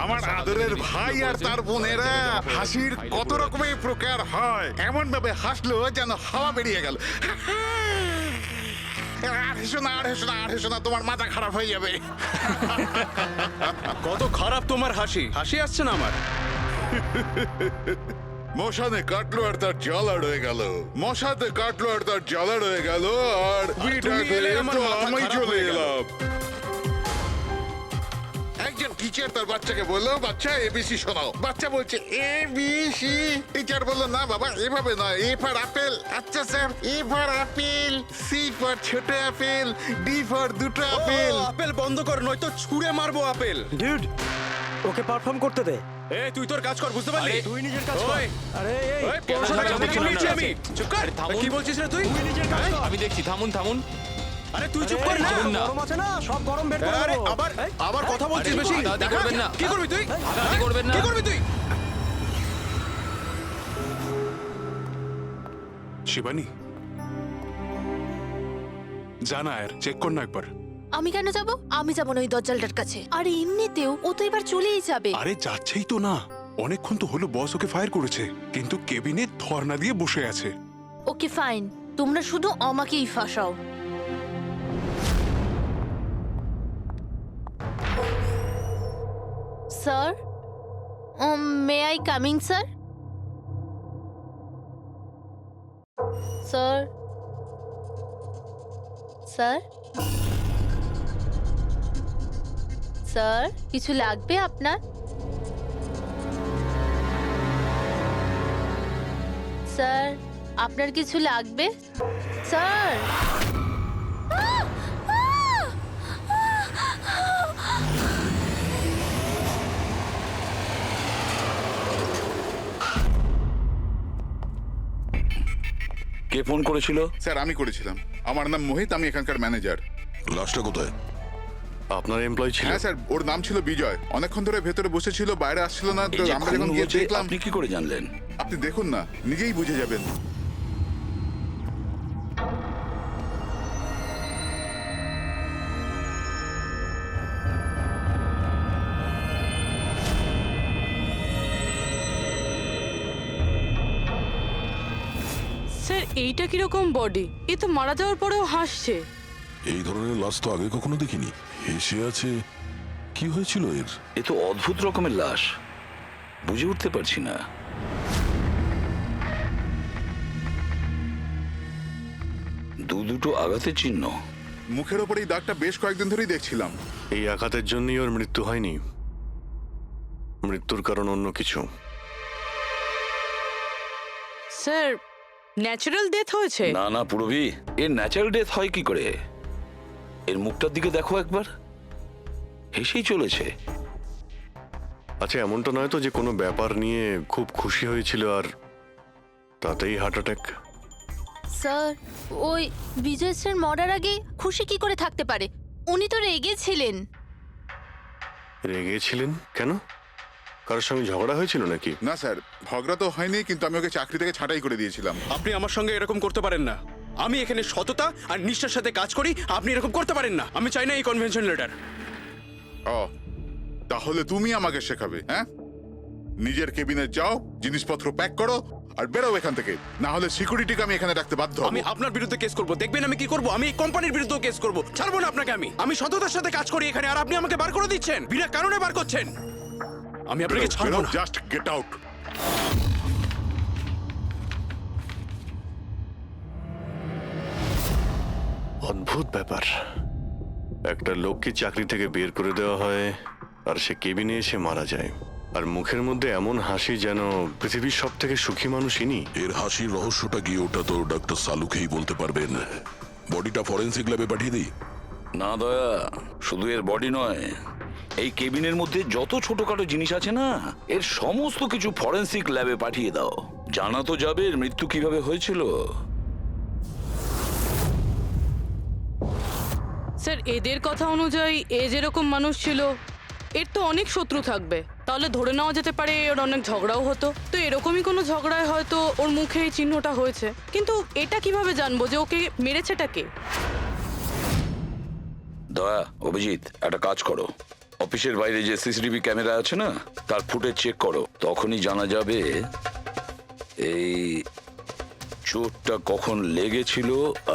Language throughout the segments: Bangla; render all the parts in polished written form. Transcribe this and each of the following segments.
আমার আদরের ভাই আর তার বোনেরা হাসির কত রকমের প্রকার হয়, এমন ভাবে হাসলো যেন হাওয়া বেরিয়ে গেল। আর হেসো না, আর হেসো না, আর হেসো না, তোমার মাথা খারাপ হয়ে যাবে। কত খারাপ তোমার হাসি, হাসি আসছে না আমার। মশানে কাটলো আর তার জ্বালা রয়ে গেল, মশাতে কাটলো আর তার জ্বালা রয়ে গেল, আর তুমি এলে আমার মাথা আমি খারাপ চলে হয়ে গেল। এলাম। একজন টিচার তার বাচ্চাকে বললো, বাচ্চা এবিসি শোনাও। বাচ্চা বলছে এবিসি। টিচার বললো, না বাবা এভাবে নয়, এ ফর আপেল। আচ্ছা sir, A for apple, C for ছোট আপেল, ডি ফর দুটো আপেল। আপেল বন্ধ কর, নয়তো ছুঁড়ে মারবো আপেল। ডিউড, ওকে পারফর্ম করতে দে। তুই তোর কাজ কর, বুঝতে পারলি? তুই নিজের কাজ কর। ওই, আরে এই ওই, 500 টাকা না, বেতন না, নিয়েছি না, আমি। চুপ কর। আরে থামুন। কি বলছিস রে তুই? তুই নিজের কাজ কর। আমি দেখছি, থামুন থামুন। আরে তুই চুপ কর না। থামুন না। গরম আছে না, সব গরম বের করে আরে দেবো। আবার এই, আবার কথা বলছিস আরে, বেশি। হাতাহাতি দেখা করবেন না। কি করবি তুই? হাতাহাতি করবেন না। কি করবি তুই? শিবানী, জানা আর চেক কর না একবার। আমি কেন যাব? আমি যাব না ওই দজ্জালটার কাছে। আর এমনিতেও ও তো এবার চলেই যাবে। আরে যাচ্ছেই তো না, অনেকক্ষণ তো হলো বস ওকে ফায়ার করেছে, কিন্তু কেবিনে ধর্ণা দিয়ে বসে আছে। ওকে ফাইন, তোমরা শুধু আমাকেই ফাঁসাও। Sir, may I coming sir? Sir, sir, sir, কিছু লাগবে আপনার? স্যার, আপনার কিছু লাগবে? স্যার, কে ফোন করেছিল? স্যার আমি করেছিলাম, আমার নাম মোহিত, আমি এখানকার ম্যানেজার। লাশটা কোথায়? আপনার এমপ্লয়ি ছিল? হ্যাঁ স্যার, ওর নাম ছিল বিজয়, অনেকক্ষণ ধরে ভেতরে বসেছিল, বাইরে আসছিল না, তো এই যে আমরা খুন যখন গিয়ে হয়েছে, দেখলাম। আপনি কি করে জানলেন? আপনি দেখুন না, নিজেই বুঝে যাবেন। স্যার, এইটা কিরকম বডি? এ তো মারা যাওয়ার পরেও হাসছে। এই ধরনের লাশ তো আগে কখনো দেখিনি। হেসে আছে, কি হয়েছিল এর? এ তো অদ্ভুত রকমের লাশ, বুঝে উঠতে পারছি না। দুটো আঘাতের চিহ্ন। মুখের ওপর এই দাগটা বেশ কয়েকদিন ধরেই দেখছিলাম। এই আঘাতের জন্যই ওর মৃত্যু হয়নি, মৃত্যুর কারণ অন্য কিছু। স্যার, ন্যাচারাল ডেথ হয়েছে? না না পুরবি, এর ন্যাচারাল ডেথ হয় কি করে? এর মুখটার দিকে দেখো একবার, হেসেই চলেছে। আচ্ছা, এমনটা নয় তো যে কোনো ব্যাপার নিয়ে খুব খুশি হয়েছিল আর তাতেই হার্ট অ্যাটাক? স্যার, ওই বিজয় স্যার মরার আগে খুশি কি করে থাকতে পারে? উনি তো রেগেছিলেন। রেগেছিলেন কেন? কারোর সঙ্গে ঝগড়া হয়েছিল নাকি? না স্যার, ঝগড়া তো হয়নি, কিন্তু আমি ওকে চাকরি থেকে ছাঁটাই করে দিয়েছিলাম। আপনি আমার সঙ্গে এরকম করতে পারেন না। আমি এখানে সততা আর নিষ্ঠার সাথে কাজ করি, আপনি এরকম করতে পারেন না। আমি চাই না এই কনভেনশন লেটার। ও, তাহলে তুমি আমাকে শেখাবে? হ্যাঁ, নিজের কেবিনে যাও, জিনিসপত্র প্যাক করো আর বেরো এখান থেকে, না হলে সিকিউরিটিকে আমি এখানে রাখতে বাধ্য হব। আমি আপনার বিরুদ্ধে কেস করব, দেখবেন আমি কি করব। আমি এই কোম্পানির বিরুদ্ধেও কেস করব। ছাড়বো না আপনাকে। আমি সততার সাথে কাজ করি এখানে, আর আপনি আমাকে বার করে দিচ্ছেন, বিনা কারণে বার করছেন। আমি আপনাকে ছাড়বো না। Just get out. অদ্ভুত ব্যাপার, একটা লোককে চাকরি থেকে বের করে দেওয়া হয় আর সে কেবিনে এসে মারা যায়, আর মুখের মধ্যে এমন হাসি যেন পৃথিবীর সব থেকে সুখী মানুষ ইনি। এর হাসির রহস্যটা কি, ওটা তো ডাক্তার সালুকেই বলতে পারবেন। বডিটা ফরেন্সিক ল্যাবে পাঠিয়ে দিই? না দয়া, শুধু এর বডি নয়, এই কেবিনের মধ্যে যত ছোটখাটো জিনিস আছে না, এর সমস্ত কিছু ফরেন্সিক ল্যাবে পাঠিয়ে দাও। জানা তো যাবে এর মৃত্যু কিভাবে হয়েছিল। স্যার, এদের কথা অনুযায়ী এ যেরকম মানুষ ছিল, এর তো অনেক শত্রু থাকবে। তাহলে ধরে নেওয়া যেতে পারে ওর অনেক ঝগড়াও হতো। তো এরকমই কোনো ঝগড়ায় হয়তো ওর মুখে এই চিহ্নটা হয়েছে। কিন্তু এটা কিভাবে জানবো যে ওকে মেরেছেটা কে? দয়া, অভিজিৎ, একটা কাজ করো, অফিসের বাইরে যে সিসিটিভি ক্যামেরা আছে না, তার ফুটেজ চেক করো। তখনই জানা যাবে এই চোটটা কখন লেগেছিল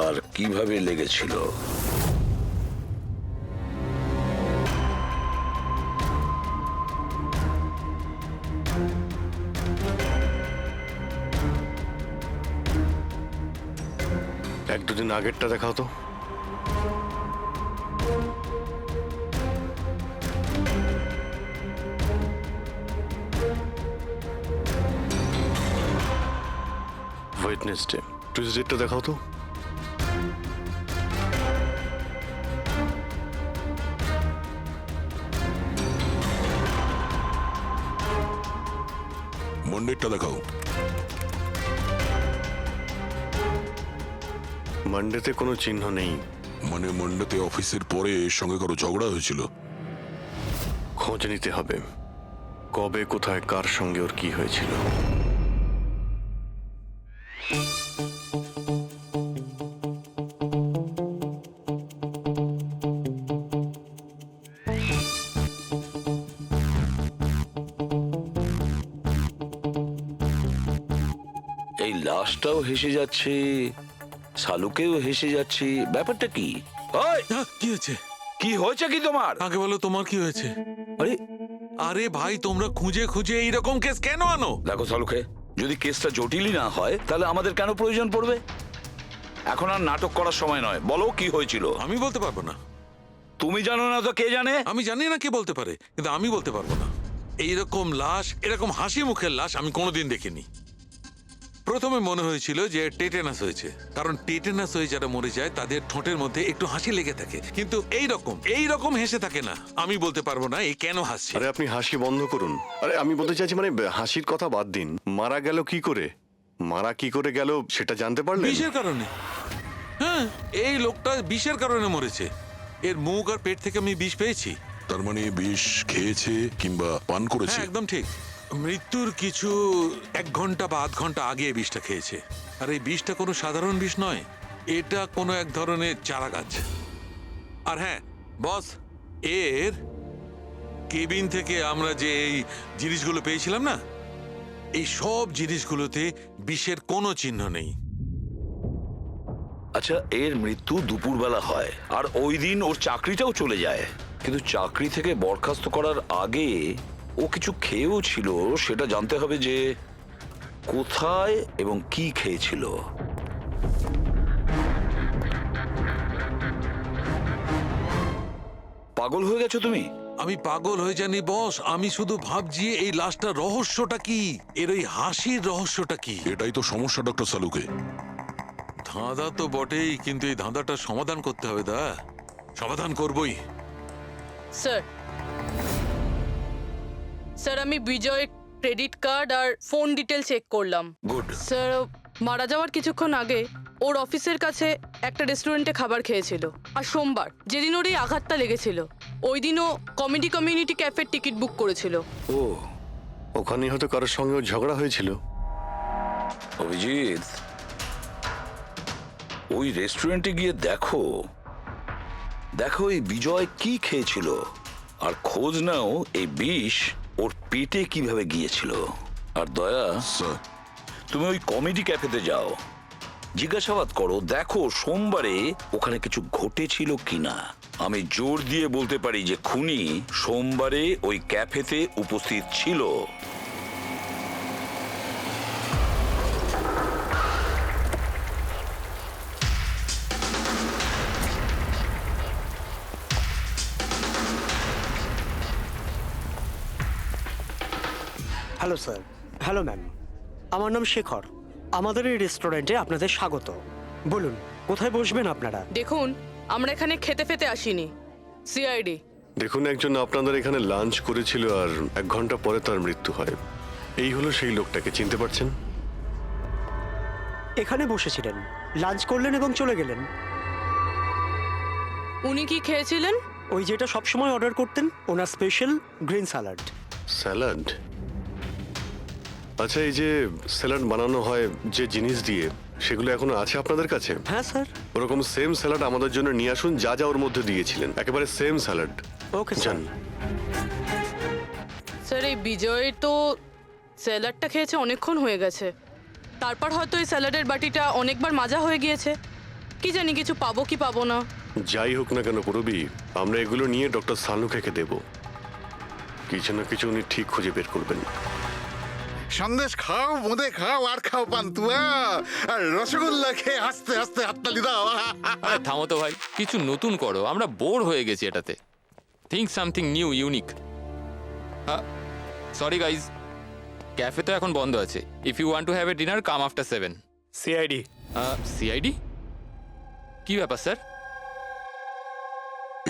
আর কিভাবে লেগেছিল। এক দুদিন আগেরটা দেখাও তো। ওয়েডনেসডে, টুইসডেটা দেখাও তো। মন্ডেরটা দেখাও। মানডেতে কোনো চিহ্ন নেই। মানে মন্ডেতে অফিসের পরে এর সঙ্গে কারো ঝগড়া হয়েছিল? খোঁজ নিতে হবে, কবে কোথায় কার সঙ্গে ওর কি হয়েছিল। এই লাশটাও হেসে যাচ্ছে, শালুকেও হেসে যাচ্ছে, ব্যাপারটা কি? ওই, কি হয়েছে? কি হয়েছে কি তোমার? আগে বলো তোমার কি হয়েছে? আরে আরে ভাই, তোমরা খুঁজে খুঁজে এইরকম কেস কেন আনো? দেখো শালুকে, যদি কেসটা জটিলই না হয় তাহলে আমাদের কেন প্রয়োজন পড়বে? এখন আর নাটক করার সময় নয়, বলো কি হয়েছিল। আমি বলতে পারবো না। তুমি জানো না তো কে জানে? আমি জানি না কে বলতে পারে, কিন্তু আমি বলতে পারবো না। এইরকম লাশ, এরকম হাসি মুখের লাশ আমি কোনোদিন দেখিনি। প্রথমে মনে হয়েছিল যে টেটেনাস হয়েছে, কারণ টেটেনাস হয়ে যারা মরে যায় তাদের ঠোঁটের মধ্যে একটু হাসি লেগে থাকে, কিন্তু এইরকম হেসে থাকে না। আমি বলতে পারবো না এই কেন হাসছে। আরে আপনি হাসি বন্ধ করুন। আরে আমি বলতে চাইছি, মানে হাসির কথা বাদ দিন, মারা গেল কি করে, মারা কি করে গেল সেটা জানতে পারলেন? বিষের কারণে। হ্যাঁ, এই লোকটা বিষের কারণে মরেছে। এর মুখ আর পেট থেকে আমি বিষ পেয়েছি। তার মানে বিষ খেয়েছে কিংবা পান করেছে? হ্যাঁ, একদম ঠিক। মৃত্যুর কিছু 1 ঘন্টা বা আধ ঘন্টা আগে এই বিষটা খেয়েছে। আর এই বিষটা কোনো সাধারণ বিষ নয়, এটা কোনো এক ধরনের চারা গাছ। আর হ্যাঁ বস, এর কেবিন থেকে আমরা যে এই জিনিসগুলো পেয়েছিলাম না, এই সব জিনিসগুলোতে বিষের কোনো চিহ্ন নেই। আচ্ছা, এর মৃত্যু দুপুরবেলা হয় আর ওই দিন ওর চাকরিটাও চলে যায়, কিন্তু চাকরি থেকে বরখাস্ত করার আগে ও কিছু খেয়েও ছিল। সেটা জানতে হবে যে কোথায় এবং কি খেয়েছিল। পাগল হয়ে গেছো তুমি? আমি পাগল হয়ে জানি বস, আমি শুধু ভাবছি এই লাশটার রহস্যটা কি, এর ওই হাসির রহস্যটা কি। এটাই তো সমস্যা ডক্টর সালুকে। ধাঁধা তো বটেই, কিন্তু এই ধাঁধাটার সমাধান করতে হবে। সমাধান করবই। স্যার, স্যার আমি বিজয়ের ক্রেডিট কার্ড আর ফোন ডিটেল চেক করলাম। গুড। স্যার, মারা যাওয়ার কিছুক্ষণ আগে ওর অফিসের কাছে একটা রেস্টুরেন্টে খাবার খেয়েছিল। আর সোমবার, যেদিন ওর এই আঘাতটা লেগেছিল, ওই দিনও কমেডি কমিউনিটি ক্যাফের টিকিট বুক করেছিল। ও, ওখানে হয়তো কারোর সঙ্গে ওর ঝগড়া হয়েছিল। অভিজিৎ, ওই রেস্টুরেন্টে গিয়ে দেখো এই বিজয় কি খেয়েছিল, আর খোঁজ নাও এই বিষ ওর পেটে কিভাবে গিয়েছিল। আর দয়া, স্যার, তুমি ওই কমেডি ক্যাফেতে যাও, জিজ্ঞাসাবাদ করো, দেখো সোমবারে ওখানে কিছু ঘটেছিল কিনা। আমি জোর দিয়ে বলতে পারি যে খুনি সোমবারে ওই ক্যাফেতে উপস্থিত ছিল। Hello sir. হ্যালো ম্যাম, আমার নাম শেখর। আমাদের এই রেস্টুরেন্টে আপনাদের স্বাগত। বলুন কোথায় বসবেন আপনারা? দেখুন, আমরা এখানে খেতে ফেতে আসিনি, সিআইডি। দেখুন, একজন আপনাদের এখানে লাঞ্চ করেছিল আর 1 ঘন্টা পরে তার মৃত্যু হয়। এই হলো সেই লোকটাকে, চিনতে পারছেন? এখানে বসেছিলেন, লাঞ্চ করলেন এবং চলে গেলেন। উনি কি খেয়েছিলেন? ওই যেটা সবসময় অর্ডার করতেন, ওনার স্পেশাল গ্রিন স্যালাড। স্যালাড? আচ্ছা, এই যে স্যালাড বানানো হয় যে জিনিস দিয়ে, সেগুলো এখনো আছে আপনাদের কাছে? হ্যাঁ স্যার, ওরকম সেম স্যালাড আমাদের জন্য নিয়ে আসুন, যা যা ওর মধ্যে দিয়েছিলেন, একেবারে সেম স্যালাড। ওকে জান। স্যার এই বিজয় তো স্যালাডটা খেয়েছে অনেকক্ষণ হয়ে গেছে, তারপর হয়তো এই স্যালাডের বাটিটা অনেকবার মাজা হয়ে গিয়েছে। কি জানি কিছু পাবো কি পাবো না। যাই হোক না কেন পুরবি, আমরা এগুলো নিয়ে ডক্টর সালুখেকে দেব। কিছু না কিছু উনি ঠিক খুঁজে বের করবেন। সন্দেশ খাও, মুদে খাও, আর খাও পান্তুয়া, আর রসগোল্লা খেয়ে হাসতে হাসতে হাততালি দাও। আরে থামো তো ভাই, কিছু নতুন করো, আমরা বোর হয়ে গেছি এটাতে। Think something new, unique. Sorry guys, cafe তো এখন বন্ধ আছে। If you want to have a dinner, come after 7। CID. CID? কি ব্যাপার স্যার?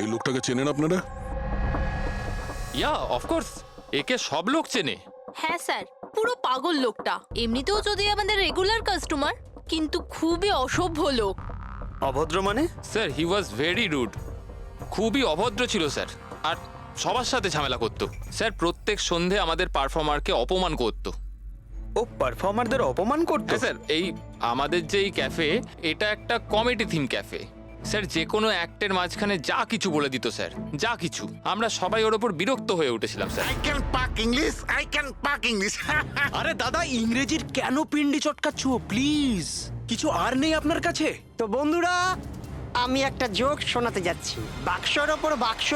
এই লোকটাকে চেনেন আপনারা? ইয়া অফকোর্স, একে সব লোক চেনে। হ্যাঁ স্যার, পুরো পাগল লোকটা। এমনিতেও যদি আমাদের রেগুলার কাস্টমার, কিন্তু খুবই অসভ্য লোক। অভদ্র মানে? Sir he was very rude, খুবই অভদ্র ছিল স্যার, আর সবার সাথে ঝামেলা করতো। স্যার প্রত্যেক সন্ধে আমাদের পারফর্মারকে অপমান করতো। ও পারফর্মারদের অপমান করতো? হ্যাঁ স্যার, এই আমাদের যে এই ক্যাফে, এটা একটা কমেডি থিম ক্যাফে। স্যার যে কোনো অ্যাক্টের মাঝখানে যা কিছু বলে দিত স্যার, যা কিছু। আমরা সবাই ওর ওপর বিরক্ত হয়ে উঠেছিলাম স্যার। আই ক্যান পাক ইংলিশ, আই ক্যান পাক ইংলিশ। আরে দাদা, ইংরেজির কেন পিন্ডি চটকাচ্ছ? প্লিজ, কিছু আর নেই আপনার কাছে? তো বন্ধুরা, আমি একটা জোক শোনাতে যাচ্ছি। বাক্সর ওপর বাক্স,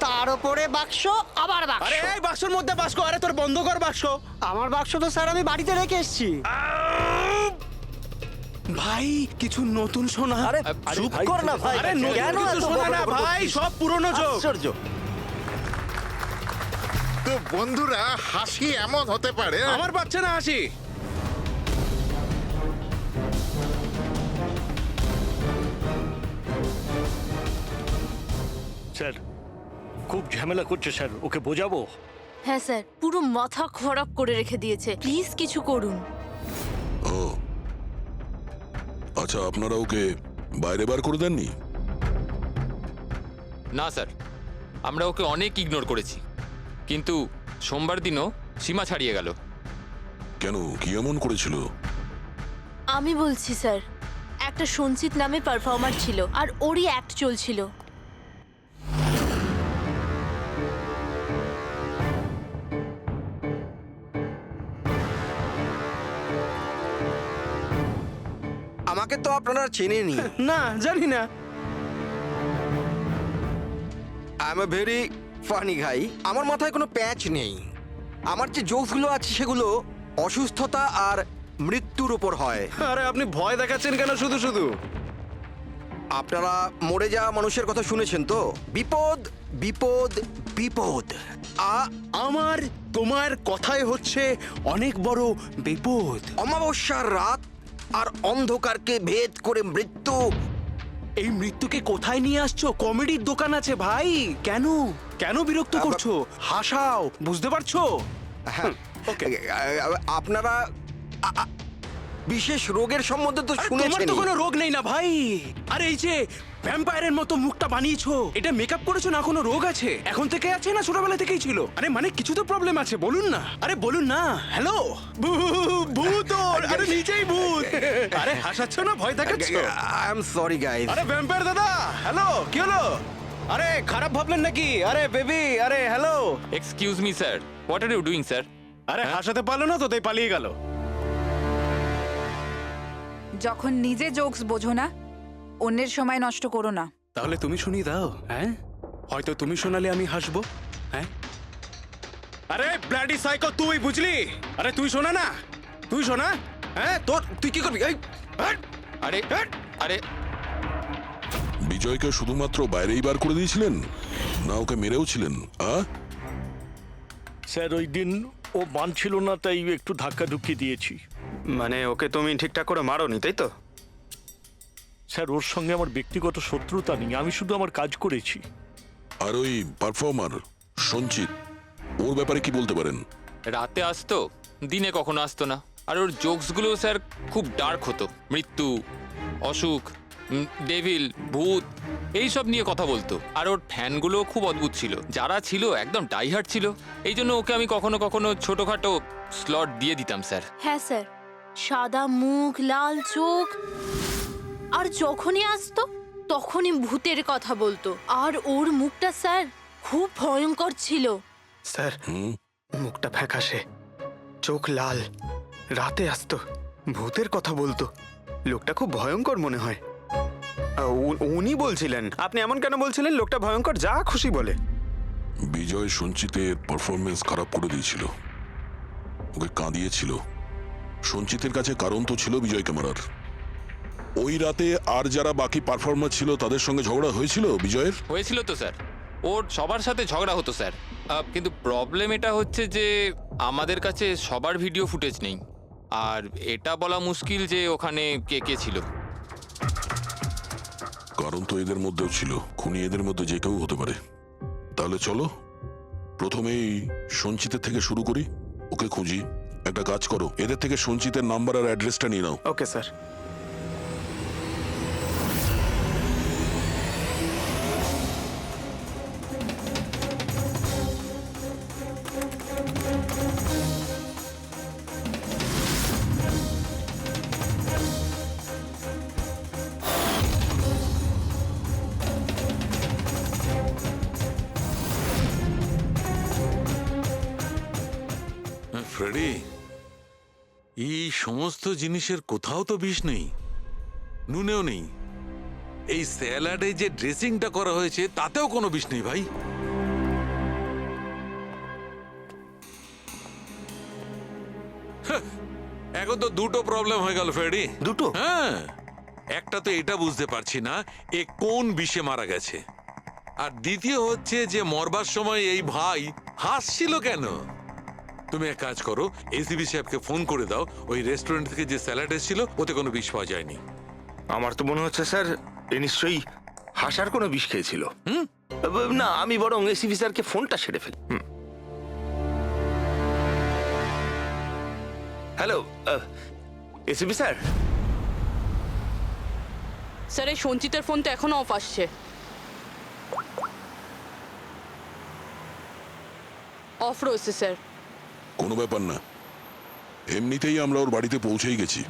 তার ওপরে বাক্স, আবার বাক্স। আরে এই বাক্সর মধ্যে বাক্স, আরে তোর বন্ধ কর বাক্স। আমার বাক্স তো স্যার আমি বাড়িতে রেখে এসেছি। ভাই কিছু নতুন শোনা। আরে চুপ কর না ভাই। আরে নতুন কেন কিছু এত শোনা বড় না বড় ভাই, করছিস? সব পুরনো জোক। আশ্চর্য। তো বন্ধুরা, হাসি এমন হতে পারে। আমার পাচ্ছে না হাসি। স্যার খুব ঝামেলা করছে স্যার, ওকে বোঝাবো? হ্যাঁ স্যার, পুরো মাথা খারাপ করে রেখে দিয়েছে। প্লিজ কিছু করুন। ও আচ্ছা, আপনারা ওকে বাইরে বার করে দেননি? না স্যার, আমরা ওকে অনেক ইগনোর করেছি, কিন্তু সোমবার দিনও সীমা ছাড়িয়ে গেল। কেন, কি এমন করেছিল? আমি বলছি স্যার, একটা সঞ্চিত নামে পারফর্মার ছিল, আর ওরই অ্যাক্ট চলছিল। আমাকে তো আপনারা চেনেনি। না, জানি না। I am a very funny guy. আমার মাথায় কোনো প্যাচ নেই। আমার যে জোকসগুলো আছে সেগুলো অসুস্থতা আর মৃত্যুর উপর হয়। আরে আপনি ভয় দেখাচ্ছেন কেন শুধু শুধু? আপনারা মরে যাওয়া মানুষের কথা শুনেছেন তো? বিপদ বিপদ বিপদ। আমার তোমার কথাই হচ্ছে অনেক বড় বিপদ। অমাবস্যার রাত আর অন্ধকারকে ভেদ করে মৃত্যু। এই মৃত্যুকে কোথায় নিয়ে আসছো? কমেডির দোকান আছে ভাই, কেন কেন বিরক্ত করছো? হাসাও, বুঝতে পারছো? হ্যাঁ, আপনারা বিশেষ রোগের সম্বন্ধে তো তোমার শুনেছেন। তো কোনো রোগ নেই না ভাই। আরে এই যে ভ্যাম্পায়ারের মতো মুখটা বানিয়েছো, এটা মেকআপ করেছো না? কোনো রোগ আছে? এখন থেকে আছে না ছোটবেলা থেকেই ছিল? আরে মানে কিছু তো প্রবলেম আছে, বলুন না। আরে বলুন না। হ্যালো, ভূত! আরে নিজেই ভূত। আরে হাসাচ্ছ না, ভয় দেখাচ্ছ? I am sorry guys. আরে ভ্যাম্পায়ার দাদা, হ্যালো, কি হলো? আরে খারাপ ভাবলেন নাকি? আরে বেবি, আরে hello. Excuse me sir, what are you doing sir? আরে হাসাতে পারলো না তো, তাই পালিয়ে গেল। যখন নিজে জোকস বোঝো না, অন্যের সময় নষ্ট করো না। তাহলে তুমি শুনিয়ে দাও। হ্যাঁ, হয়তো তুমি শোনালে আমি হাসবো। হ্যাঁ, আরে ব্লাডি সাইকো, তুই বুঝলি? আরে তুই শোনা না, তুই শোনা। হ্যাঁ, তোর তুই কি করবি? এই আরে আরে বিজয়কে শুধুমাত্র বাইরেই বার করে দিয়েছিলেন, না ওকে মেরেও ছিলেন? স্যার ওই দিন ও মানছিল না, তাই একটু ধাক্কা ধুক্কি দিয়েছি। মানে ওকে তুমি ঠিকঠাক করে মারোনি, তাই তো? স্যার ওর সঙ্গে আমার ব্যক্তিগত শত্রুতা নেই, আমি শুধু আমার কাজ করেছি। আর ওই পারফর্মার সঞ্চিত, ওর ব্যাপারে কি বলতে পারেন? রাতে আসতো, দিনে কখনো আসতো না। আর ওর জোকসগুলো স্যার খুব ডার্ক হতো। মৃত্যু, অসুখ, ডেভিল, ভূত, এইসব নিয়ে কথা বলতো। আর ওর ফ্যানগুলো খুব অদ্ভুত ছিল, যারা ছিল একদম ডাইহার্ট ছিল। এই জন্য ওকে আমি কখনো কখনো ছোটখাটো স্লট দিয়ে দিতাম স্যার। হ্যাঁ স্যার, সাদা মুখ, লাল চোখ, আর যখনই আসতো তখনই ভূতের কথা বলতো। আর ওর মুখটা স্যার খুব ভয়ঙ্কর ছিল। স্যার মুখটা ফ্যাকাশে, চোখ লাল, রাতে আসতো, ভূতের কথা বলতো। লোকটা খুব ভয়ঙ্কর মনে হয়। উনি বলছিলেন, আপনি এমন কেন বলছিলেন লোকটা ভয়ঙ্কর? যা খুশি বলে। বিজয় সঞ্চিতের পারফরমেন্স খারাপ করে দিয়েছিল, ওকে কাঁদিয়েছিল। সঞ্চিতের কাছে কারণ তো ছিল বিজয়কে মারার। ওই রাতে আর যারা বাকি পারফর্মার ছিল তাদের সঙ্গে ঝগড়া হয়েছিল বিজয়ের। হয়েছিল তো স্যার, ওর সবার সাথে ঝগড়া হতো স্যার। কিন্তু প্রবলেম এটা হচ্ছে যে আমাদের কাছে সবার ভিডিও ফুটেজ নেই, আর এটা বলা মুশকিল যে ওখানে কে কে ছিল। কারণ তো এদের মধ্যেও ছিল, খুনি এদের মধ্যে যে কেউ হতে পারে। তাহলে চলো প্রথমেই সঞ্চিতের থেকে শুরু করি, ওকে খুঁজি। একটা কাজ করো, এদের থেকে সঞ্চিতের নাম্বার আর অ্যাড্রেসটা নিয়ে নাও। Okay sir. ফ্রেডি, এই সমস্ত জিনিসের কোথাও তো বিষ নেই, নুনেও নেই। এই স্যালাডে যে ড্রেসিংটা করা হয়েছে তাতেও কোনো বিষ নেই ভাই। এখন তো দুটো প্রবলেম হয়ে গেল ফ্রেডি। দুটো? হ্যাঁ, একটা তো এটা বুঝতে পারছি না এ কোন বিষে মারা গেছে, আর দ্বিতীয় হচ্ছে যে মরবার সময় এই ভাই হাসছিল কেন। তুমি এক কাজ করো, এসিবি সাহেবকে ফোন করে দাও, ওই রেস্টুরেন্ট থেকে যে স্যালাড এসেছিল ওতে কোনো বিষ পাওয়া যায়নি। আমার তো মনে হচ্ছে স্যার এ নিশ্চয়ই হাসার কোনো বিষ খেয়েছিল। না, আমি বরং এসিবি স্যারকে ফোনটা সেরে ফেলি। Hello ACB sir. স্যার এই সঞ্চিতের ফোন তো এখনো অফ আসছে। অফ রয়েছে স্যার। কোনো ব্যাপার না, এমনিতেই আমরা ওর বাড়িতে পৌঁছেই গেছি।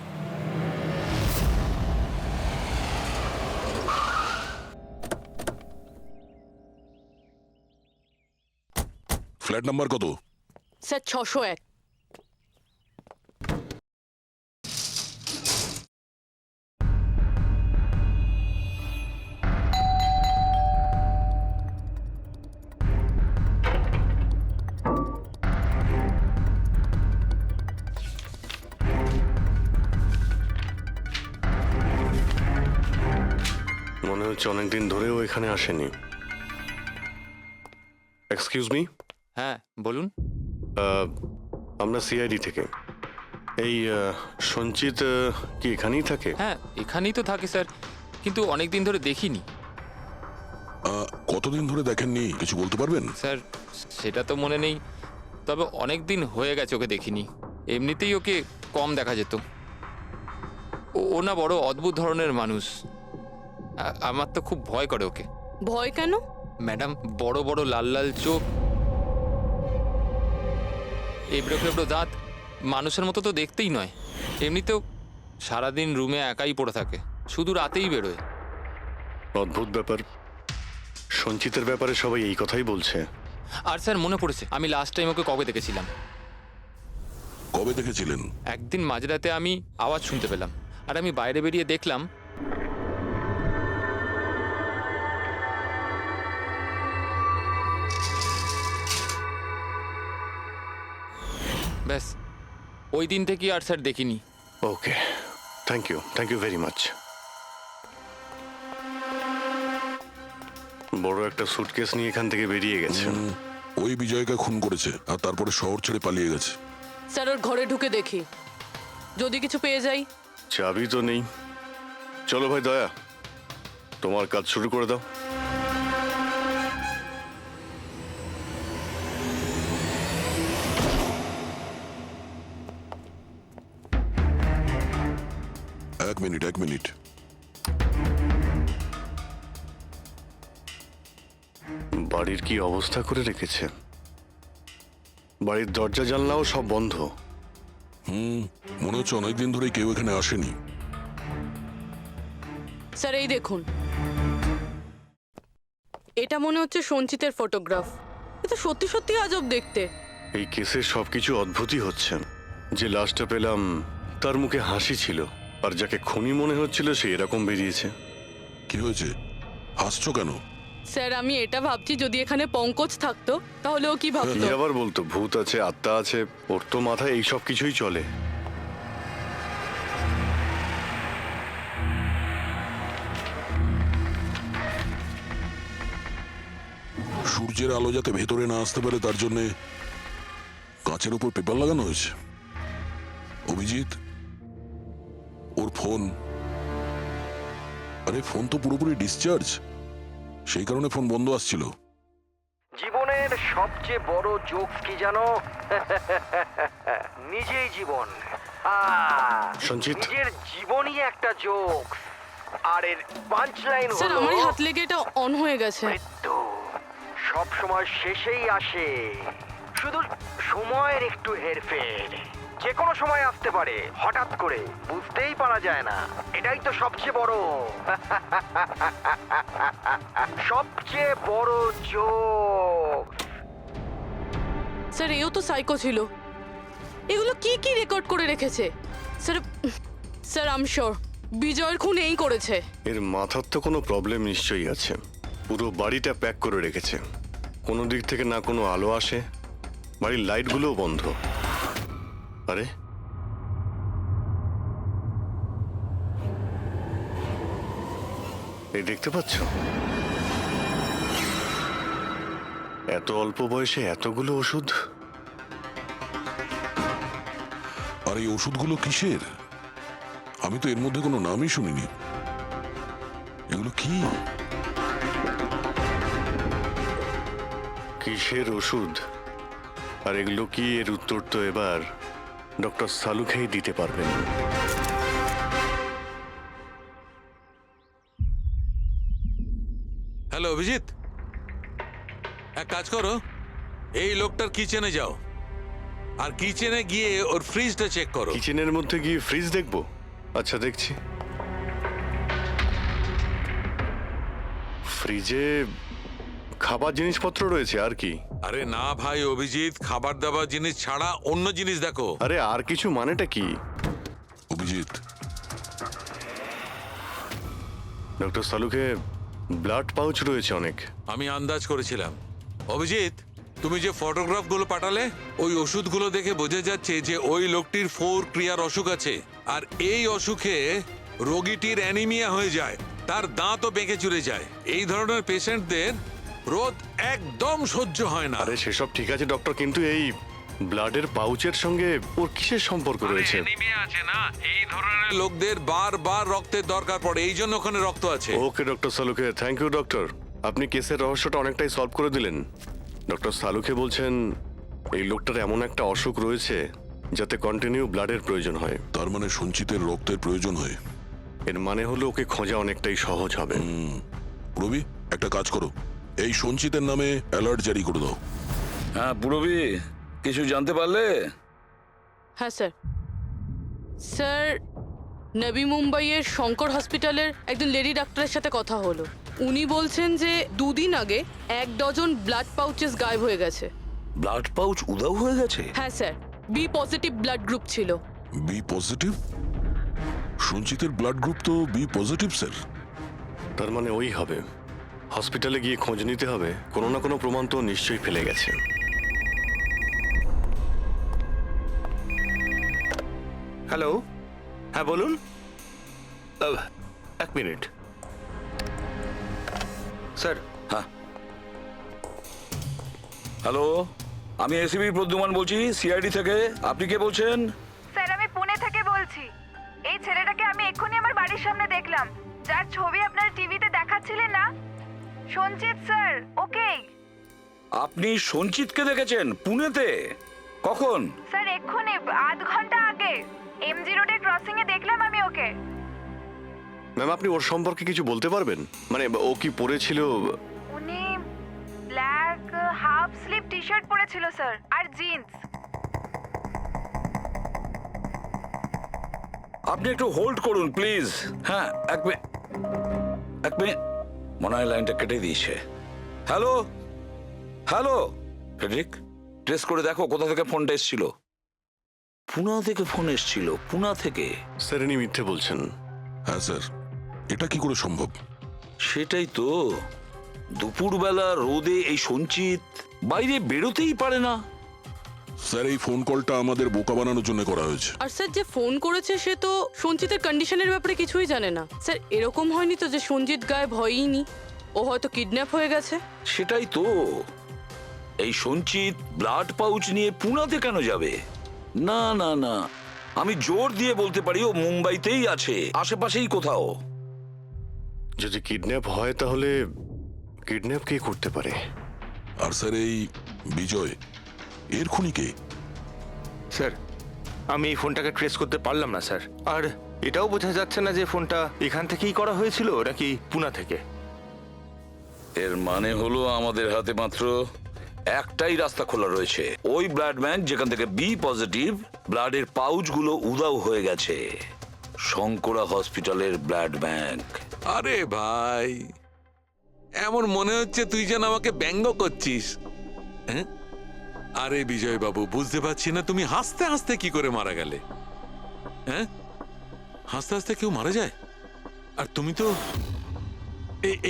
ফ্ল্যাট নাম্বার কত? স্যার 601। মনে হচ্ছে অনেকদিন ধরেও এখানে আসেনি। Excuse me. হ্যাঁ বলুন। আমরা সিআইডি থেকে। এই সঞ্চিত কি এখানেই থাকে? হ্যাঁ এখানেই তো থাকে স্যার, কিন্তু অনেক দিন ধরে দেখিনি। কতদিন ধরে দেখেননি কিছু বলতে পারবেন? স্যার সেটা তো মনে নেই, তবে অনেক দিন হয়ে গেছে ওকে দেখিনি। এমনিতেই ওকে কম দেখা যেত। ও না বড় অদ্ভুত ধরনের মানুষ, আমার তো খুব ভয় করে ওকে। ভয় কেন? ম্যাডাম, বড় বড় লাল লাল চোখ, এবড়ো খেবড়ো দাঁত, মানুষের মতো তো দেখতেই নয়। এমনিতেও সারাদিন রুমে একাই পড়ে থাকে, শুধু রাতেই বেরোয়। অদ্ভুত ব্যাপার। সঞ্চিতের ব্যাপারে সবাই এই কথাই বলছে। আর স্যার মনে পড়েছে, আমি লাস্ট টাইম ওকে কবে দেখেছিলাম। কবে দেখেছিলেন? একদিন মাঝরাতে আমি আওয়াজ শুনতে পেলাম, আর আমি বাইরে বেরিয়ে দেখলাম ব্যাস। ওই দিন থেকে আর স্যার দেখিনি। ওকে, থ্যাংক ইউ ভেরি মাচ। বড় একটা সুটকেস নিয়ে এখান থেকে বেরিয়ে গেছে। ওই বিজয়কে খুন করেছে আর তারপরে শহর ছেড়ে পালিয়ে গেছে। স্যার ওর ঘরে ঢুকে দেখি, যদি কিছু পেয়ে যাই। চাবি তো নেই। চলো ভাই দয়া, তোমার কাজ শুরু করে দাও। এক মিনিট। বাড়ির কি অবস্থা করে রেখেছে। বাড়ির দরজা জানলাও সব বন্ধ। মনে হচ্ছে অনেকদিন ধরে কেউ এখানে আসেনি। স্যার এই দেখুন, এটা মনে হচ্ছে সঞ্চিতের ফটোগ্রাফ। এটা সত্যি সত্যি আজব দেখতে। এই কেসের সবকিছু অদ্ভুতই হচ্ছে। যে লাশটা পেলাম তার মুখে হাসি ছিল, আর যাকে খুনি মনে হচ্ছিল সে এরকম বেরিয়েছে। কি হয়েছে, হাসছো কেন? স্যার আমি এটা ভাবছি, যদি এখানে পঙ্কজ থাকতো তাহলে ও কি ভাবতো। কি আবার বলতো, ভূত আছে, আত্মা আছে, ওর তো মাথায় এই সব কিছুই চলে। সূর্যের আলো যাতে ভেতরে না আসতে পারে তার জন্য কাঁচের উপর পেপার লাগানো হয়েছে। অভিজিৎ, ওর ফোন, আরে ফোন তো পুরোপুরি ডিসচার্জ, সেই কারণে ফোন বন্ধ আসছিল। জীবনের সবচেয়ে বড় জোক কি জানো? নিজেই জীবন। সঞ্চিত, নিজের জীবনই একটা জোক, আর এর পাঞ্চ লাইন স্যার হলো আমারই হাত লেগে এটা অন হয়ে গেছে। মৃত্যু সব সময় শেষেই আসে, শুধু সময়ের একটু হেরফের। যে কোনো সময় আসতে পারে, হঠাৎ করে, বুঝতেই পারা যায় না। এটাই তো সবচেয়ে বড় সবচেয়ে বড় জোক। স্যার এও তো সাইকো ছিল। এগুলো কি কি রেকর্ড করে রেখেছে? Sir sir I am sure বিজয়ের খুন এই করেছে। এর মাথার তো কোনো প্রবলেম নিশ্চয়ই আছে। পুরো বাড়িটা প্যাক করে রেখেছে, কোনো দিক থেকে না কোনো আলো আসে, বাড়ির লাইটগুলোও বন্ধ। আরে এই দেখতে পাচ্ছ, এত অল্প বয়সে এতগুলো ওষুধ। আর এই ওষুধগুলো কিসের? আমি তো এর মধ্যে কোনো নামই শুনিনি। এগুলো কি? কিসের ওষুধ আর এগুলো কি, এর উত্তর তো এবার ডক্টর সালুখেই দিতে পারবেন। হ্যালো অভিজিৎ, এক কাজ করো, এই লোকটার কিচেনে যাও, আর কিচেনে গিয়ে ওর ফ্রিজটা চেক করো। কিচেনের মধ্যে গিয়ে ফ্রিজ দেখবো? আচ্ছা দেখছি। ফ্রিজে খাবার জিনিসপত্র রয়েছে আর কি? আরে না ভাই অভিজিৎ, খাবার দাবার জিনিস ছাড়া অন্য জিনিস দেখো। আরে আর কিছু মানেটা কি? অভিজিৎ, ডক্টর সালুকে ব্লাড পাউচ রয়েছে অনেক। আমি আন্দাজ করেছিলাম। অভিজিৎ, তুমি যে ফটোগ্রাফগুলো পাঠালে, ওই ওষুধগুলো দেখে বোঝা যাচ্ছে যে ওই লোকটির 4 ক্রিয়ার অসুখ আছে, আর এই অসুখে রোগীটির অ্যানিমিয়া হয়ে যায়, তার দাঁতও বেঁকে চুরে যায়। এই ধরনের পেশেন্টদের রোদ একদম সহ্য হয় না। আরে সেসব ঠিক আছে ডক্টর, কিন্তু এই ব্লাডের পাউচের সঙ্গে ওর কিসের সম্পর্ক রয়েছে? অ্যানিমিয়া আছে না, এই ধরনের লোকদের বারবার রক্তের দরকার পড়ে, এই জন্য ওখানে রক্ত আছে। ওকে ডক্টর সালুকে, থ্যাংক ইউ ডক্টর, আপনি কেসের রহস্যটা অনেকটাই সলভ করে দিলেন। ডক্টর সালুকে বলছেন এই লোকটার এমন একটা অসুখ রয়েছে যাতে কন্টিনিউ ব্লাডের প্রয়োজন হয়। তার মানে সঞ্চিতের রক্তের প্রয়োজন হয়। এর মানে হলো ওকে খোঁজা অনেকটাই সহজ হবে। রবি, একটা কাজ করো, এই সঞ্চিতের নামে অ্যালার্ট জারি করে দাও। হ্যাঁ পুরবি, কিছু জানতে পারলে? হ্যাঁ স্যার। স্যার নবী মুম্বাইয়ের শঙ্কর হসপিটালের একজন লেডি ডাক্তারের সাথে কথা হলো। উনি বলছেন যে 2 দিন আগে 1 ডজন ব্লাড পাউচেস গায়েব হয়ে গেছে। ব্লাড পাউচ উধাও হয়ে গেছে? হ্যাঁ sir, B positive blood group ছিল। B positive? সঞ্চিতের ব্লাড গ্রুপ তো বি পজিটিভ স্যার। তার মানে ওই হবে। হসপিটালে গিয়ে খোঁজ নিতে হবে, কোনো না কোনো প্রমাণ তো নিশ্চয়ই ফেলে গেছে। হ্যালো, হ্যাঁ বলুন। 1 মিনিট স্যার। হ্যাঁ হ্যালো, আমি এসিবি প্রদ্যুমান বলছি, সিআইডি থেকে। আপনি কে বলছেন? স্যার আমি পুনে থেকে বলছি। এই ছেলেটাকে আমি এক্ষুনি আমার বাড়ির সামনে দেখলাম, যার ছবি আপনার টিভিতে দেখাচ্ছিলেন না, সঞ্চিত স্যার। ওকে আপনি সঞ্চিতকে দেখেছেন পুনেতে? কখন? স্যার এক্ষুনি, আধ ঘন্টা আগে এমজি রোডের ক্রসিং এ দেখলাম আমি ওকে। ম্যাম আপনি ওর সম্পর্কে কিছু বলতে পারবেন? মানে ও কি পরেছিল? উনি black half sleeve T shirt পরেছিল স্যার, আর জিন্স। আপনি একটু হোল্ড করুন প্লিজ। হ্যাঁ 1 মিনিট। এক মিনিট, মনে হয় লাইনটা কেটে দিয়েছে। হ্যালো হ্যালো ফ্রেডরিক, ট্রেস করে দেখো কোথা থেকে ফোনটা এসেছিল। পুনা থেকে ফোন এসেছিল, পুনা থেকে। স্যার ইনি মিথ্যে বলছেন। হ্যাঁ স্যার, এটা কি করে সম্ভব? সেটাই তো, দুপুরবেলা রোদে এই সঞ্চিত বাইরে বেরোতেই পারে না। স্যার, এই ফোন কলটা আমাদের বোকা বানানোর জন্য করা হয়েছে। আর স্যার, যে ফোন করেছে সে তো সঞ্জিতের কন্ডিশনের ব্যাপারে কিছুই জানে না। স্যার, এরকম হয়নি তো যে সঞ্জিত গায়েব হয়ইনি, ও হয়তো কিডন্যাপ হয়ে গেছে? সেটাই তো, এই সঞ্চিত ব্লাড পাউচ নিয়ে পুনাতে কেন যাবে? না না না, আমি জোর দিয়ে বলতে পারি ও মুম্বাইতেই আছে, আশেপাশেই কোথাও। যদি কিডন্যাপ হয় তাহলে কিডন্যাপ কে করতে পারে? আর স্যার, এই বিজয় এর খুনি কে? স্যার, আমি এই ফোনটাকে ট্রেস করতে পারলাম না স্যার। আর এটাও বোঝা যাচ্ছে না যে ফোনটা এখান থেকেই করা হয়েছিল নাকি পুনা থেকে। এর মানে হলো আমাদের হাতে মাত্র একটাই রাস্তা খোলা রয়েছে, ওই ব্লাড ব্যাংক যেখান থেকে বি পজিটিভ ব্লাডের পাউচগুলো উধাও হয়ে গেছে, শঙ্করা হসপিটালের ব্লাড ব্যাংক। আরে ভাই, এমন মনে হচ্ছে তুই যেন আমাকে ব্যঙ্গ করছিস। হ্যাঁ? আরে বিজয় বাবু, বুঝতে পারছি না তুমি হাসতে হাসতে কি করে মারা গেলে। হ্যাঁ, হাসতে হাসতে কেউ মারা যায়? আর তুমি তো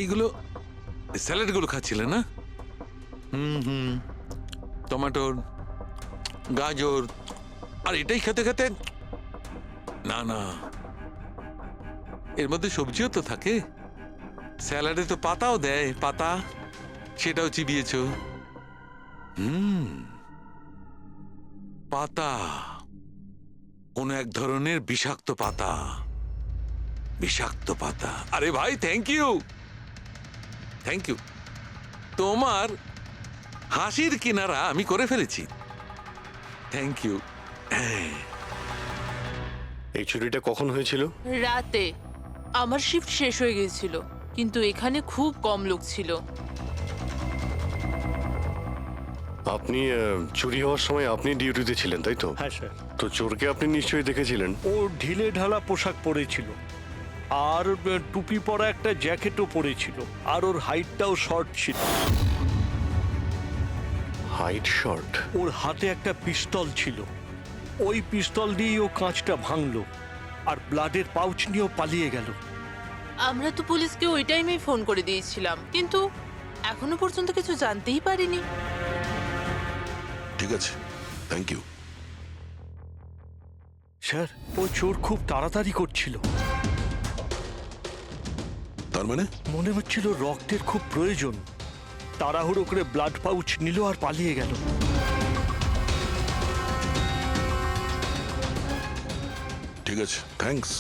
এইগুলো স্যালাড গুলো খাচ্ছিলে না? টমেটোর, গাজর, আর এটাই খেতে খেতে, না না, এর মধ্যে সবজিও তো থাকে। স্যালাডে তো পাতাও দেয়, পাতা, সেটাও চিবিয়েছ। পাতা, কোন এক ধরনের বিষাক্ত পাতা, বিষাক্ত পাতা। আরে ভাই, থ্যাংক ইউ, থ্যাংক ইউ। তোমার হাসির কিনারা আমি করে ফেলেছি, থ্যাংক ইউ। এই চুরিটা কখন হয়েছিল? রাতে। আমার শিফট শেষ হয়ে গিয়েছিল, কিন্তু এখানে খুব কম লোক ছিল। আপনি চুরি হওয়ার সময় আপনি ডিউটিতে ছিলেন, তাই তো? হ্যাঁ স্যার। তো চোরকে আপনি নিশ্চয়ই দেখেছিলেন। ও ঢিলে ঢালা পোশাক পরেছিল, আর টুপি পরা একটা জ্যাকেটও পরেছিল, আর ওর হাইটটাও শর্ট ছিল। Height short? ওর হাতে একটা পিস্তল ছিল, ওই পিস্তল দিয়েই ও কাঁচটা ভাঙলো, আর ব্লাডের পাউচ নিয়েও পালিয়ে গেল। আমরা তো পুলিশকে ওই টাইমেই ফোন করে দিয়েছিলাম, কিন্তু এখনো পর্যন্ত কিছু জানতেই পারিনি। ঠিক আছে, থ্যাংক ইউ। স্যার, ও চোর খুব তাড়াতাড়ি করছিল। তার মানে? মনে হচ্ছিল রক্তের খুব প্রয়োজন, তাড়াহুড়ো করে ব্লাড পাউচ নিল আর পালিয়ে গেল। ঠিক আছে, থ্যাঙ্কস।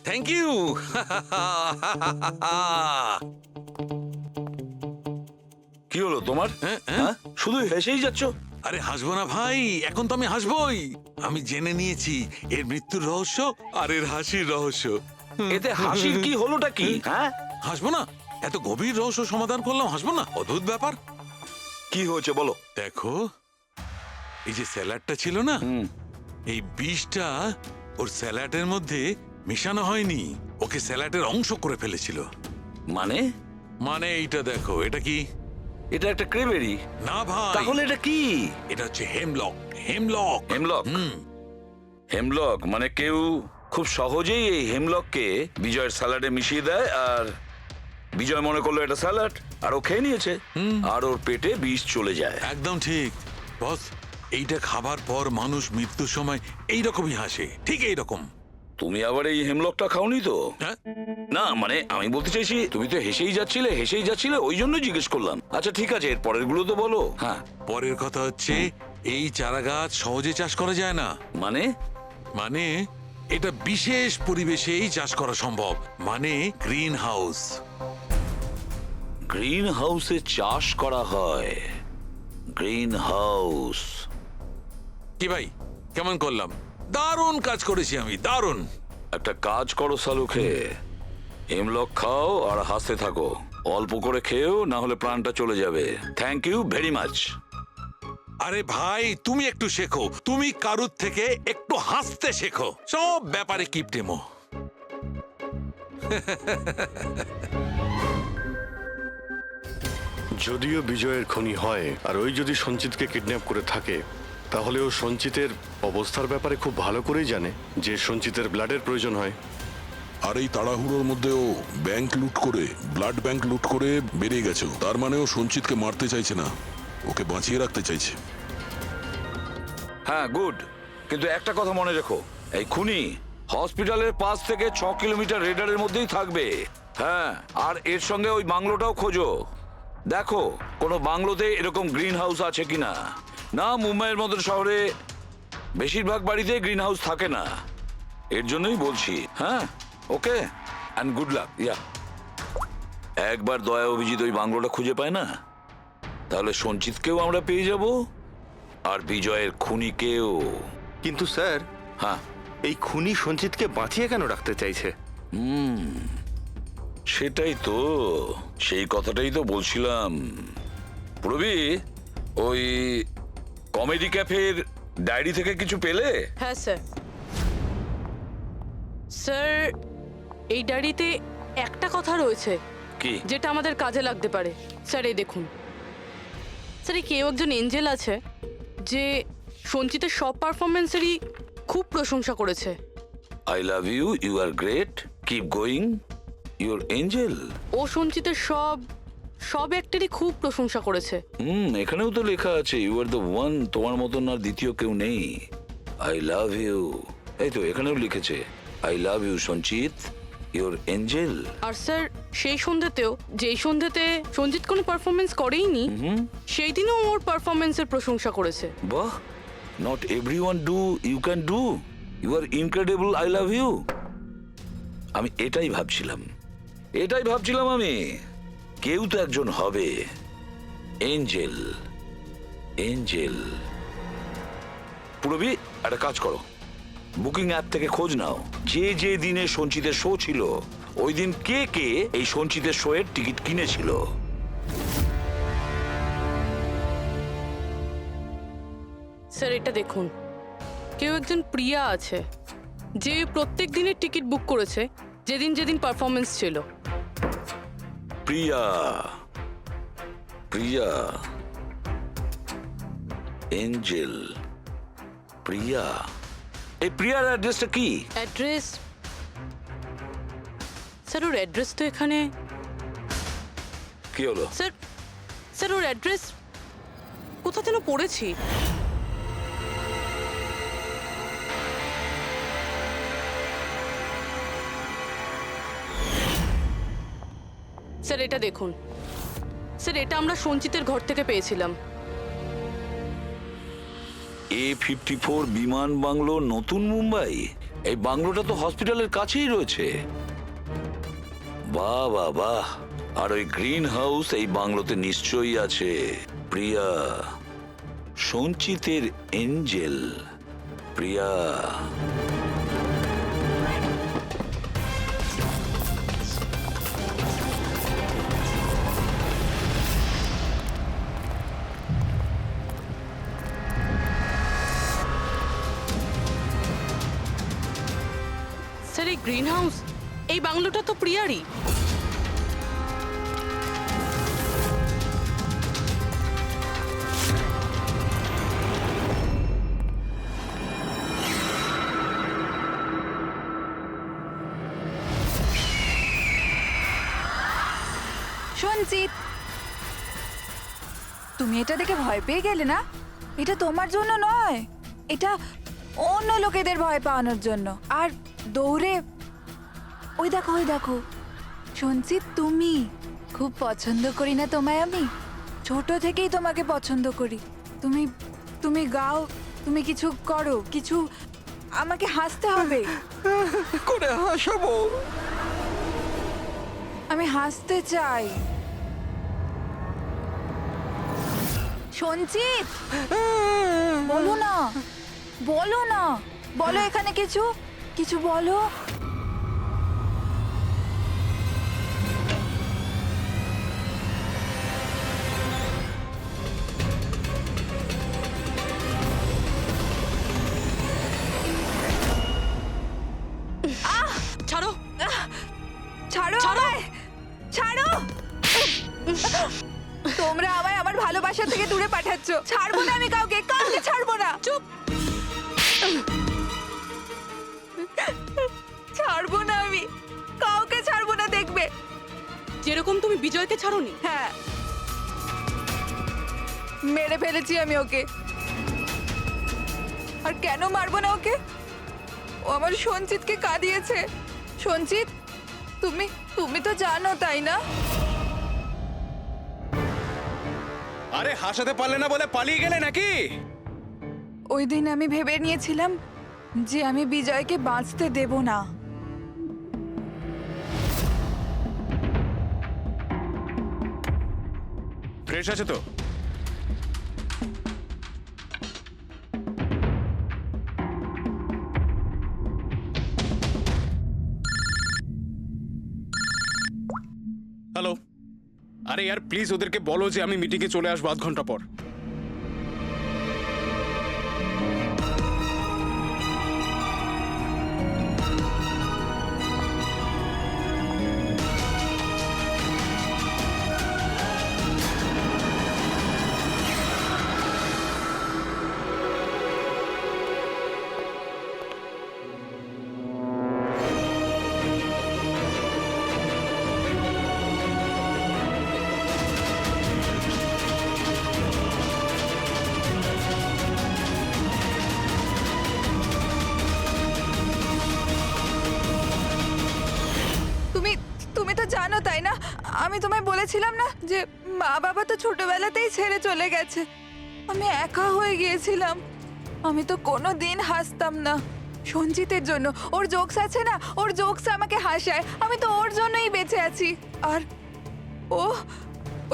Thank you. কি হলো তোমার? হ্যাঁ, শুধু হেসেই যাচ্ছ। আরে হাসবো না ভাই, এখন তো আমি হাসবোই। আমি জেনে নিয়েছি এর মৃত্যুর রহস্য আর এর হাসির রহস্য। এতে হাসির কি হলোটা কি? হ্যাঁ, হাসবো না? এত গভীর রহস্য সমাধান করলাম, হাসবো না? অদ্ভুত ব্যাপার। কি হয়েছে বলো। দেখো, এই যে স্যালাডটা ছিল না, এই বিষটা ওর স্যালাডের মধ্যে মেশানো হয়নি, ওকে স্যালাডের অংশ করে ফেলেছিল। মানে? মানে এইটা দেখো, এটা কি? এটা একটা ক্রেবেরি। না ভাই। তাহলে এটা কি? এটা হচ্ছে হেমলক। হেমলক। হেমলক? হেমলক মানে কেউ খুব সহজেই এই হেমলককে বিজয়ের স্যালাডে মিশিয়ে দেয়, আর বিজয় মনে করলো এটা স্যালাড, আর ও খেয়ে নিয়েছে, আর ওর পেটে বিষ চলে যায়। একদম ঠিক বস, এইটা খাবার পর মানুষ মৃত্যুর সময় এইরকমই হাসে, ঠিক এইরকম। তুমি আবার এই হেমলকটা খাওনি তো? না মানে আমি বলতে চাইছি, তুমি তো হেসেই যাচ্ছিলে, ওই জন্য জিজ্ঞেস করলাম। আচ্ছা ঠিক আছে, এর পরের গুলো তো বলো। হ্যাঁ, পরের কথা হচ্ছে এই চারা গাছ সহজে চাষ করা যায় না। মানে? মানে এটা বিশেষ পরিবেশেই চাষ করা সম্ভব, মানে গ্রিন হাউস। গ্রিন হাউসে চাষ করা হয়? Green house? কি ভাই, কেমন করলাম? দারুণ কাজ করেছি আমি, দারুণ। একটা কাজ করো সালুকে, হেমলক খাও আর হাসতে থাকো। অল্প করে খেয়েও, না হলে প্রাণটা চলে যাবে। Thank you very much. আরে ভাই তুমি একটু শেখো, তুমি কারুর থেকে একটু হাসতে শেখো, সব ব্যাপারে কিপটেমো। যদিও বিজয়ের খুনি হয় আর ওই যদি সঞ্চিতকে কিডন্যাপ করে থাকে, তাহলে ও সঞ্চিতের অবস্থার ব্যাপারে খুব ভালো করেই জানে যে সঞ্চিতের ব্লাডের প্রয়োজন হয়। আর এই তাড়াহুড়োর মধ্যেও ব্যাংক লুট করে, ব্লাড ব্যাংক লুট করে বেরিয়ে গেছে। তার মানে ও সঞ্চিতকে মারতে চাইছে না, ওকে বাঁচিয়ে রাখতে চাইছে। হ্যাঁ, গুড। কিন্তু একটা কথা মনে রেখো, এই খুনি হসপিটালের 5 থেকে 6 কিলোমিটার রেডারের মধ্যেই থাকবে। হ্যাঁ, আর এর সঙ্গে ওই বাংলোটাও খোঁজো। দেখো কোনো বাংলোতে এরকম গ্রিন হাউস আছে কিনা। না, মুম্বাইয়ের মতো শহরে বেশিরভাগ বাড়িতে গ্রিন হাউস থাকে না, এর জন্যই বলছি। হ্যাঁ, ওকে, অ্যান্ড গুড লাক। ইয়া, একবার দয়া অভিজিৎ ওই বাংলোটা খুঁজে পায় না, তাহলে সঞ্চিতকেও আমরা পেয়ে যাব আর বিজয়ের খুনিকেও। কিন্তু স্যার, হ্যাঁ, এই খুনি সঞ্চিতকে বাঁচিয়ে কেন রাখতে চাইছে? সেটাই তো, সেই কথাটাই তো বলছিলাম। প্রবি, ওই কমেডি ক্যাফের ডায়েরি থেকে কিছু পেলে? হ্যাঁ স্যার। স্যার, এই ডায়েরিতে একটা কথা রয়েছে কি? যেটা আমাদের কাজে লাগতে পারে। স্যার, এই দেখুন। স্যার, এই কেউ একজন এঞ্জেল আছে যে সঞ্চিতের সব পারফরমেন্সেরই খুব প্রশংসা করেছে। I love you, you are great, keep going, your angel. ও সঞ্চিতের সব অ্যাক্টেরই খুব প্রশংসা করেছে। এখানেও তো লেখা আছে ইউ আর দ্য ওয়ান, তোমার মতন আর দ্বিতীয় কেউ নেই। আই লাভ ইউ, এই তো এখানেও লিখেছে আই লাভ ইউ সঞ্চিত, ইউর এঞ্জেল। আর স্যার, সেই সন্ধ্যেতেও, যেই সন্ধ্যেতে সঞ্জিত কোনো পারফরমেন্স করেইনি, সেই দিনও ওর পারফরমেন্সের প্রশংসা করেছে। বাহ, not everyone do, you can do, you are incredible, I love you. আমি এটাই ভাবছিলাম আমি, কেউ তো একজন হবে এঞ্জেল। পুরবি, একটা কাজ করো, বুকিং অ্যাপ থেকে খোঁজ নাও যে দিনে সঞ্চিতের শো ছিল, ওই দিন কে এই সঞ্চিতের শো এর টিকিট কিনেছিল। স্যার, এটা দেখুন, কেউ একজন প্রিয়া আছে যে প্রত্যেক দিনের টিকিট বুক করেছে যেদিন পারফরমেন্স ছিল। প্রিয়া, এঞ্জেল, প্রিয়া। এই প্রিয়ার অ্যাড্রেসটা কি? অ্যাড্রেস? স্যার, ওর অ্যাড্রেস তো এখানে। কি হলো? স্যার, ওর অ্যাড্রেস কোথা যেন পড়েছি। স্যার, এটা দেখুন। স্যার, এটা আমরা সঞ্চিতের ঘর থেকে পেয়েছিলাম। A54 বিমান বাংলো, নতুন মুম্বাই। এই বাংলোটা তো হসপিটালের কাছেই রয়েছে। বাহ বাহ বাহ। আর ওই গ্রিন হাউস এই বাংলোতে নিশ্চয়ই আছে। প্রিয়া, সঞ্চিতের এঞ্জেল, প্রিয়া। স্যার, এই গ্রিন হাউস, এই বাংলোটা তো প্রিয়ারই। সঞ্চিত, তুমি এটা দেখে ভয় পেয়ে গেলে না? এটা তোমার জন্য নয়, এটা অন্য লোকেদের ভয় পাওয়ানোর জন্য। আর দৌড়ে ওই দেখো সঞ্চিত, তুমি খুব পছন্দ করি না তোমায় আমি? ছোট থেকেই তোমাকে পছন্দ করি। তুমি গাও, তুমি কিছু করো, কিছু আমাকে হাসতে হবে। করে হাসাবো? আমি হাসতে চাই। সঞ্চিত, বলো না, বলো এখানে কিছু বলো। আমায়! ছাড়ো! তোমরা আমায় আমার ভালোবাসা থেকে দূরে পাঠাচ্ছ। ছাড়বো না আমি কাউকে, কাউকে ছাড়বো না। চুপ! ছাড়বো না আমি, কাউকে ছাড়বো না, দেখবে। যেরকম তুমি বিজয়কে ছাড়োনি। হ্যাঁ, মেরে ফেলেছি আমি ওকে। আর কেন মারবো না ওকে? ও আমার সঞ্চিতকে কাঁদিয়েছে। সঞ্চিত, তুমি তো জানো, তাই না? আরে হাসাতে পারলে না বলে পালিয়ে গেলে নাকি? ওই দিন আমি ভেবে নিয়েছিলাম যে আমি বিজয়কে বাঁচতে দেব না। ফ্রেশ আছে তো? হ্যালো, আরে यार প্লিজ ওদেরকে বলো যে আমি মিটিংয়ে চলে আসবো আধ ঘন্টা পর। তুমি তো জানো, তাই না? আমি তোমায় বলেছিলাম না যে মা বাবা তো ছোটবেলাতেই ছেড়ে চলে গেছে। আমি একা হয়ে গিয়েছিলাম। আমি তো কোনো দিন হাসতাম না সঞ্জিতের জন্য। ওর জোকস আছে না, ওর জোকস আমাকে হাসায়। আমি তো ওর জন্যই বেঁচে আছি। আর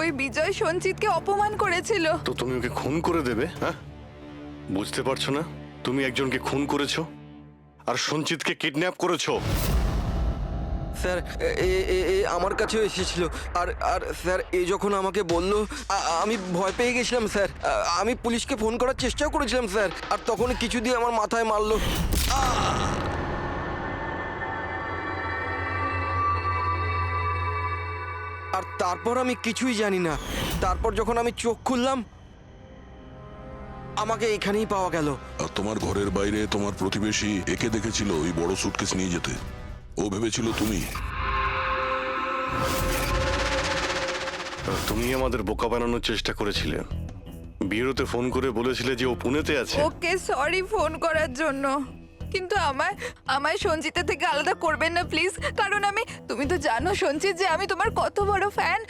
ওই বিজয় সঞ্জিতকে অপমান করেছিল। তো তুমি ওকে খুন করে দেবে? হ্যাঁ, বুঝতে পারছো না? তুমি একজনকে খুন করেছো আর সঞ্চিতকে কিডন্যাপ করেছো। স্যার আমার কাছেও এসেছিল। আর স্যার যখন আমাকে বলল আমি ভয় পেয়ে গেছিলাম স্যার। আমি পুলিশকে ফোন করার চেষ্টাও করেছিলাম স্যার। আর তখন কিছু দিয়ে আমার মাথায় মারলো। আর তারপর আমি কিছুই জানি না। তারপর যখন আমি চোখ খুললাম আমাকে এখানেই পাওয়া গেল। আর তোমার ঘরের বাইরে তোমার প্রতিবেশী একে দেখেছিল ওই বড় সুটকেস নিয়ে যেতে। ও ভেবেছিল তুমি। তুমি আমাদের বোকা বানানোর চেষ্টা করেছিলে। বিয়েরোতে ফোন করে বলেছিলে যে ও পুনেতে আছে। ওকে সরি ফোন করার জন্য, কিন্তু আমায় সঞ্জিতা থেকে আলাদা করবেন না প্লিজ। কারণ তুমি তো জানো সঞ্জিত যে আমি তোমার কত বড় ফ্যান।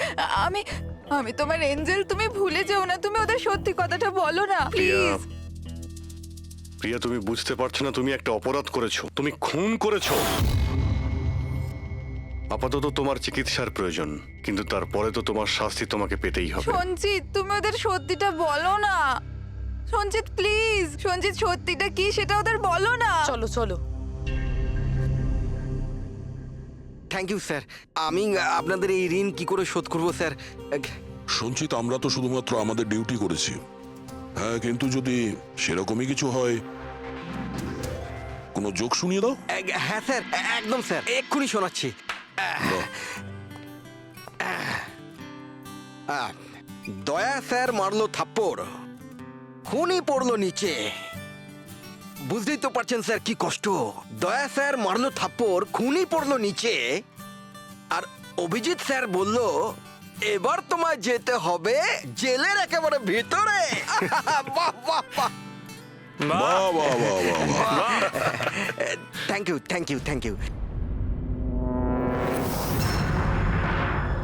আমি তোমার এঞ্জেল। তুমি ভুলে যেও না। তুমি ওদের সত্যি কথাটা বলো না প্লিজ। প্রিয়া, তুমি বুঝতে পারছো না তুমি একটা অপরাধ করেছো। তুমি খুন করেছো। আপাতত তোমার চিকিৎসার প্রয়োজন, কিন্তু তারপরে তো তোমার শাস্তি তোমাকে পেতেই হবে। সঞ্জিত, তুমি ওদের সত্যিটা বলো না। সঞ্জিত প্লিজ, সঞ্জিত সত্যিটা কি সেটা ওদের বলো না। চলো চলো। Thank you sir. আমি আপনাদের এই ঋণ কি করে শোধ করব স্যার? সঞ্চিত, আমরা তো শুধুমাত্র আমাদের ডিউটি করেছি। হ্যাঁ, কিন্তু যদি সেরকমই কিছু হয় কোনো জোক শুনিয়ে দাও। হ্যাঁ স্যার, একদম স্যার, এক্ষুনি শোনাচ্ছি। দয়া স্যার মারলো থাপ্পড়, খুনি পড়লো নিচে। বুঝতেই তো পারছেন স্যার কি কষ্ট। দয়া স্যার মারলো থাপ্পড়, খুনি পড়লো নিচে। আর অভিজিৎ স্যার বলল এবার তোমায় যেতে হবে জেলের একেবারে ভিতরে। বাহ বাহ বাহ। বাহ বাহ বাহ বাহ। Thank you thank you thank you.